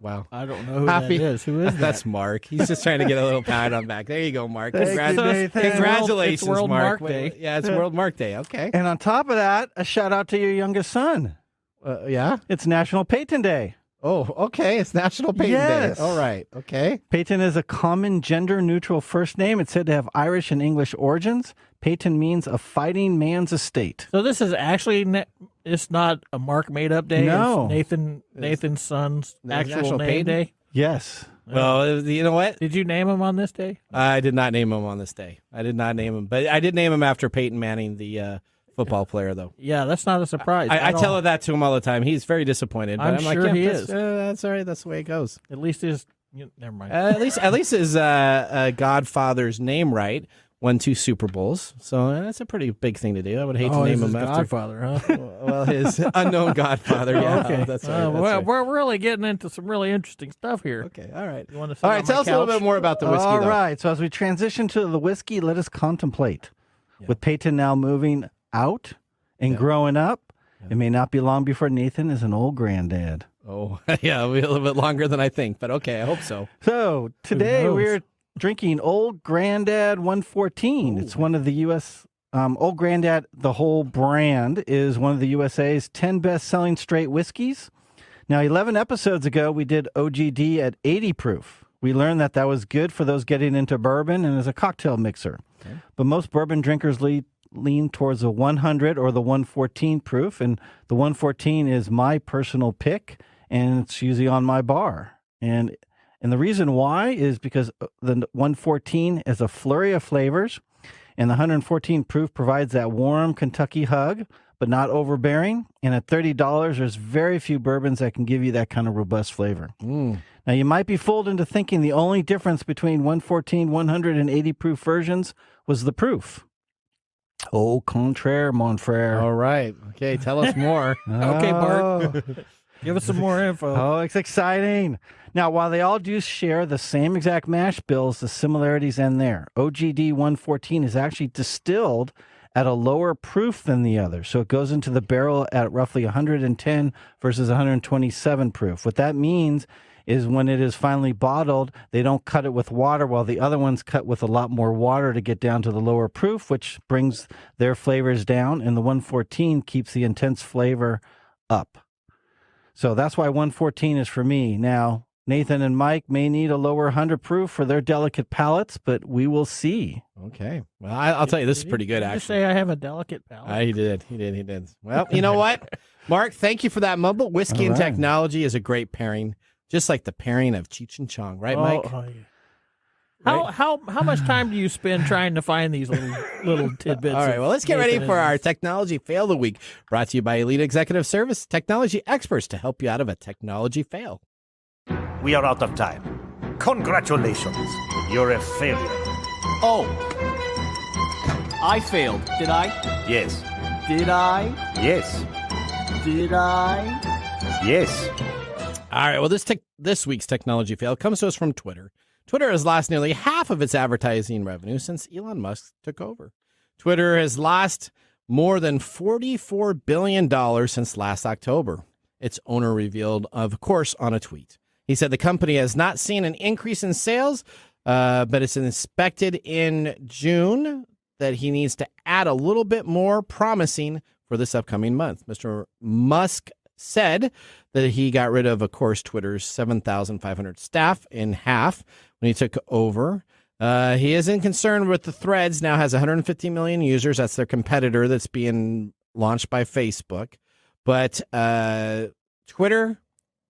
Wow. I don't know who that is. Who is that? That's Marc. He's just trying to get a little pat on back. There you go, Marc. Congratulations, It's World Marc. Marc Day. Yeah, it's World Marc Day. Okay. And on top of that, a shout out to your youngest son. Yeah? It's National Peyton Day. Oh, okay. It's National Peyton Day. All right. Okay. Peyton is a common gender-neutral first name. It's said to have Irish and English origins. Peyton means a fighting man's estate. So this is actually, it's not a Marc made-up day? No. It's Nathan's son's actual National name Peyton day? Yes. Well, you know what? Did you name him on this day? I did not name him on this day. I did not name him, but I did name him after Peyton Manning, the football player, though. Yeah, that's not a surprise. I tell that to him all the time. He's very disappointed. But I'm sure like, he is. That's all right. That's the way it goes. At least his never mind. At least his godfather's name right. Won 2 Super Bowls, so that's a pretty big thing to do. I would hate to name him after Godfather, huh? Well, his unknown godfather. Yeah, okay. that's right. We're really getting into some really interesting stuff here. Okay, all right. You want to all right, tell us a little bit more about the whiskey. All though. right. So as we transition to the whiskey, let us contemplate. Yeah. With Peyton now moving out and growing up, it may not be long before Nathan is an old granddad. Oh, yeah, a little bit longer than I think, but okay, I hope so. So today we're drinking Old Granddad 114. It's one of the U.S. Old Granddad, the whole brand, is one of the USA's 10 best-selling straight whiskeys. Now, 11 episodes ago, we did OGD at 80 proof. We learned that was good for those getting into bourbon and as a cocktail mixer. Okay. But most bourbon drinkers lean towards the 100 or the 114 proof, and the 114 is my personal pick, and it's usually on my bar. And the reason why is because the 114 is a flurry of flavors, and the 114 proof provides that warm Kentucky hug, but not overbearing. And at $30, there's very few bourbons that can give you that kind of robust flavor. Now, you might be fooled into thinking the only difference between 114, 100, and 80 proof versions was the proof. Au contraire, mon frère. All right. Okay, tell us more. Okay, Marc. Give us some more info. Oh, it's exciting. Now, while they all do share the same exact mash bills, the similarities end there. OGD 114 is actually distilled at a lower proof than the other. So it goes into the barrel at roughly 110 versus 127 proof. What that means is when it is finally bottled, they don't cut it with water, while the other ones cut with a lot more water to get down to the lower proof, which brings their flavors down, and the 114 keeps the intense flavor up. So that's why 114 is for me. Now, Nathan and Mike may need a lower 100 proof for their delicate palates, but we will see. Okay. Well, I'll tell you, this is pretty good, actually. Did you say I have a delicate palate? He did. Well, you know what? Marc, thank you for that Mumble. Whiskey and technology is a great pairing, just like the pairing of Cheech and Chong. Right, Mike? Oh, yeah. How much time do you spend trying to find these little tidbits? All right, well, let's get ready for our technology fail of the week, brought to you by Elite Executive Service, technology experts to help you out of a technology fail. We are out of time. Congratulations, you're a failure. Oh, I failed, did I? Yes. Did I? Yes. Did I? Yes. All right, well, this week's technology fail comes to us from Twitter. Twitter has lost nearly half of its advertising revenue since Elon Musk took over. Twitter has lost more than $44 billion since last October. Its owner revealed, of course, on a tweet. He said the company has not seen an increase in sales, but it's expected in June that he needs to add a little bit more promising for this upcoming month. Mr. Musk said that he got rid of course, Twitter's 7,500 staff in half when he took over. He isn't concerned with the Threads, now has 150 million users. That's their competitor that's being launched by Facebook. But Twitter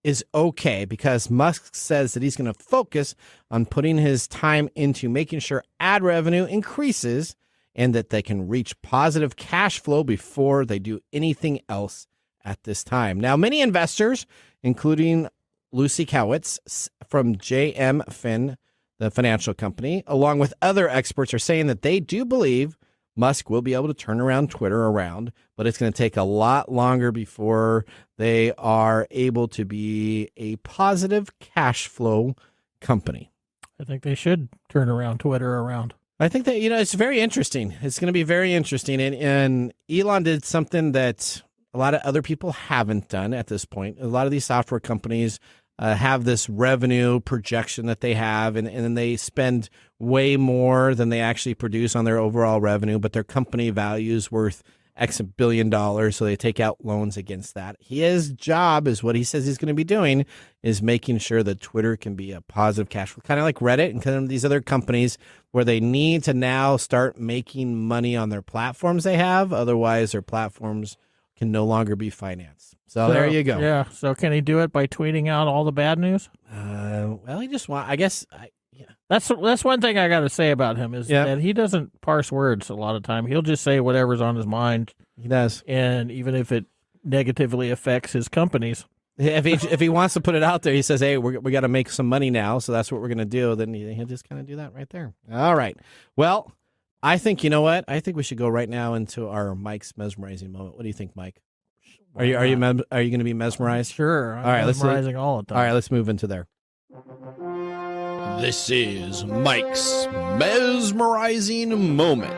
is okay because Musk says that he's going to focus on putting his time into making sure ad revenue increases and that they can reach positive cash flow before they do anything else at this time. Now, many investors, including Lucy Kowitz from JM Fin, the financial company, along with other experts, are saying that they do believe Musk will be able to turn Twitter around, but it's going to take a lot longer before they are able to be a positive cash flow company. I think they should turn Twitter around. I think that, it's very interesting. It's going to be very interesting. And Elon did something that a lot of other people haven't done at this point. A lot of these software companies have this revenue projection that they have, and then they spend way more than they actually produce on their overall revenue, but their company value is worth X billion dollars, so they take out loans against that. His job is what he says he's going to be doing is making sure that Twitter can be a positive cash flow, kind of like Reddit and kind of these other companies where they need to now start making money on their platforms they have. Otherwise, their platforms can no longer be financed. So there you go. Yeah. So can he do it by tweeting out all the bad news? Well, he just I guess. Yeah. That's one thing I got to say about him is that he doesn't parse words a lot of time. He'll just say whatever's on his mind. He does, and even if it negatively affects his companies. If he wants to put it out there, he says, "Hey, we got to make some money now, so that's what we're going to do." Then he'll just kind of do that right there. All right. Well, I think you know what? I think we should go right now into our Mike's mesmerizing moment. What do you think, Mike? Are you going to be mesmerized? Sure. All right. Mesmerizing all the time. All right. Let's move into there. This is Mike's mesmerizing moment,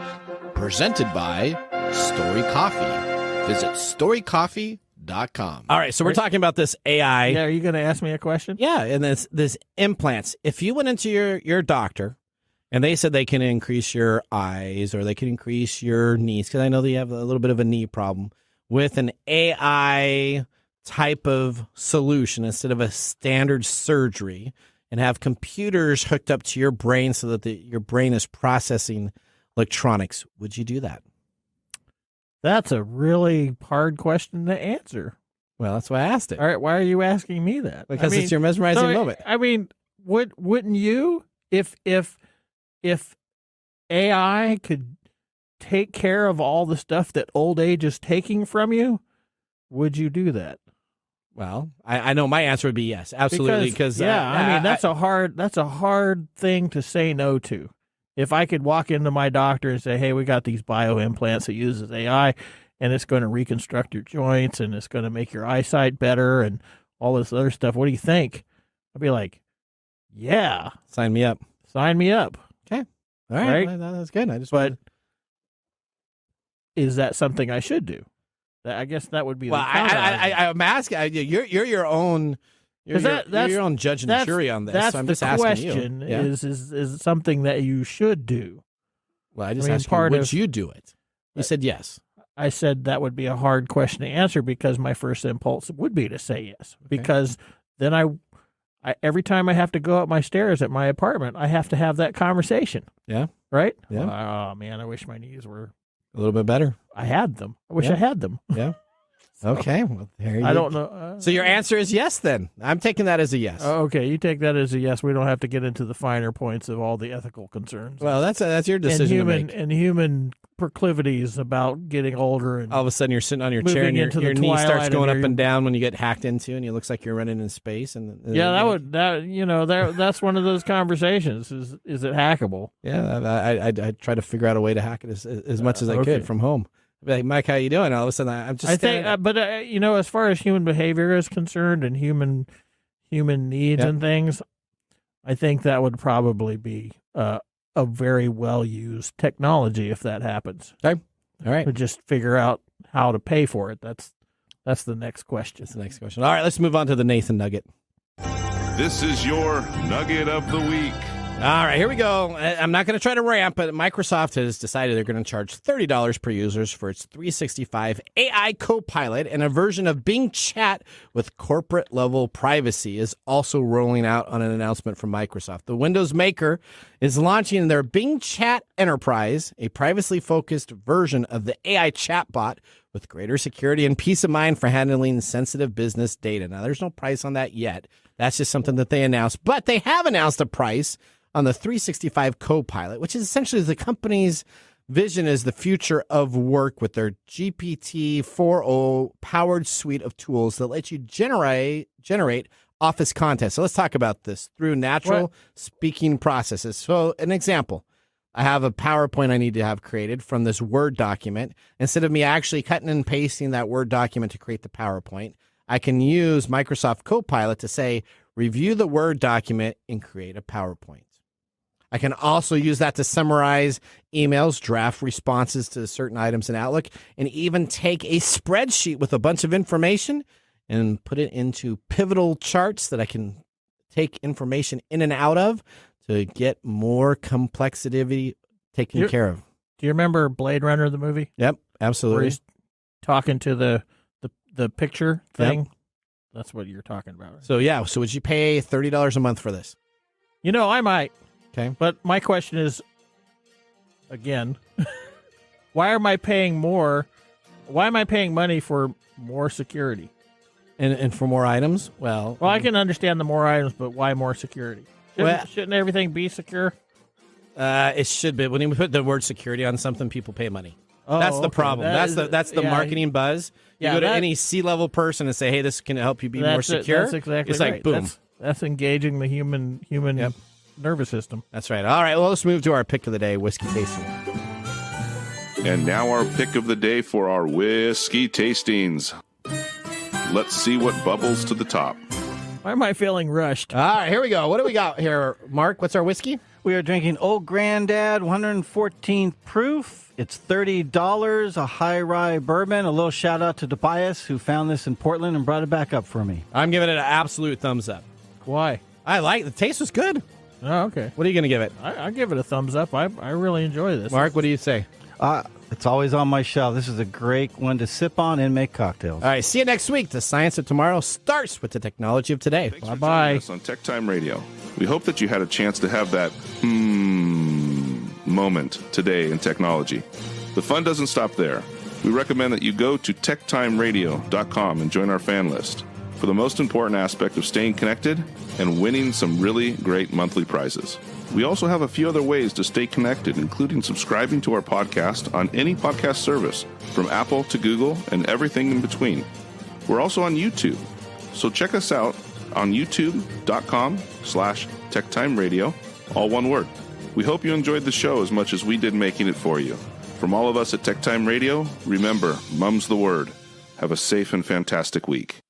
presented by StoriCoffee. Visit StoriCoffee.com. All right, so we're talking about this AI. Yeah, are you going to ask me a question? Yeah, and this implants. If you went into your doctor and they said they can increase your eyes or they can increase your knees, because I know that you have a little bit of a knee problem, with an AI type of solution instead of a standard surgery, and have computers hooked up to your brain so that your brain is processing electronics, would you do that? That's a really hard question to answer. Well, that's why I asked it. All right, why are you asking me that? Because it's your mesmerizing moment. I mean, wouldn't you, if AI could take care of all the stuff that old age is taking from you, would you do that? Well, I know my answer would be yes, absolutely. Because that's a hard thing to say no to. If I could walk into my doctor and say, "Hey, we got these bio implants that uses AI, and it's going to reconstruct your joints, and it's going to make your eyesight better, and all this other stuff. What do you think?" I'd be like, "Yeah, sign me up. Sign me up." Okay, all right, well, that's good. Is that something I should do? I guess that would be. Well, I'm asking. You're your own. You're your own judge and jury on this. That's so I'm the just asking question. You. Yeah. Is it something that you should do? Well, I just asked you, would you do it? You said yes. I said that would be a hard question to answer because my first impulse would be to say yes. Okay. Because then I every time I have to go up my stairs at my apartment, I have to have that conversation. Yeah. Right? Yeah. Oh, man, I wish my knees were a little bit better. I had them. I wish I had them. Yeah. Okay. Well, there you go. I don't know. So your answer is yes, then. I'm taking that as a yes. Okay. You take that as a yes. We don't have to get into the finer points of all the ethical concerns. Well, that's your decision to make. And human proclivities about getting older. And all of a sudden you're sitting on your chair and your knee starts going up and down when you get hacked into and it looks like you're running in space. And that's one of those conversations. Is it hackable? Yeah. I try to figure out a way to hack it as much as I could from home. Like, Mike, how you doing? All of a sudden, I'm just. As far as human behavior is concerned and human needs and things, I think that would probably be a very well used technology if that happens. Okay, all right. But just figure out how to pay for it. That's the next question. That's the next question. All right, let's move on to the Nathan Nugget. This is your Nugget of the Week. All right, here we go. I'm not going to try to ramp, but Microsoft has decided they're going to charge $30 per users for its 365 AI Copilot, and a version of Bing Chat with corporate-level privacy is also rolling out on an announcement from Microsoft. The Windows Maker is launching their Bing Chat Enterprise, a privacy-focused version of the AI chatbot with greater security and peace of mind for handling sensitive business data. Now, there's no price on that yet. That's just something that they announced, but they have announced a price on the 365 Copilot, which is essentially the company's vision as the future of work with their GPT-4o powered suite of tools that let you generate office content. So let's talk about this through natural speaking processes. So an example, I have a PowerPoint I need to have created from this Word document. Instead of me actually cutting and pasting that Word document to create the PowerPoint, I can use Microsoft Copilot to say, review the Word document and create a PowerPoint. I can also use that to summarize emails, draft responses to certain items in Outlook, and even take a spreadsheet with a bunch of information and put it into pivotal charts that I can take information in and out of to get more complexity taken care of. Do you remember Blade Runner, the movie? Yep, absolutely. Where he's talking to the picture thing? Yep. That's what you're talking about. Right? So would you pay $30 a month for this? I might. Okay. But my question is, again, why am I paying more why am I paying money for more security? And for more items? Well, I can understand the more items, but why more security? Shouldn't everything be secure? It should be. When you put the word security on something, people pay money. Oh, that's the okay. problem. That's the marketing buzz. You go to any C-level person and say, "Hey, this can help you be more secure." That's exactly it's right. like boom. That's engaging the human nervous system. That's right. All right. Well, let's move to our pick of the day: whiskey tasting. And now our pick of the day for our whiskey tastings. Let's see what bubbles to the top. Why am I feeling rushed? All right, here we go. What do we got here, Mark? What's our whiskey? We are drinking Old Granddad, 114th proof. It's $30, a high rye bourbon. A little shout out to Tobias, who found this in Portland and brought it back up for me. I'm giving it an absolute thumbs up. Why? I like the taste was good. Oh, okay. What are you going to give it? I give it a thumbs up. I really enjoy this. Mark, what do you say? It's always on my shelf. This is a great one to sip on and make cocktails. All right, see you next week. The science of tomorrow starts with the technology of today. Thanks for joining us on TechTime Radio. We hope that you had a chance to have that moment today in technology. The fun doesn't stop there. We recommend that you go to techtimeradio.com and join our fan list for the most important aspect of staying connected and winning some really great monthly prizes. We also have a few other ways to stay connected, including subscribing to our podcast on any podcast service, from Apple to Google and everything in between. We're also on YouTube, so check us out on youtube.com/techtimeradio, all one word. We hope you enjoyed the show as much as we did making it for you. From all of us at TechTime Radio, remember, Mumm's the word. Have a safe and fantastic week.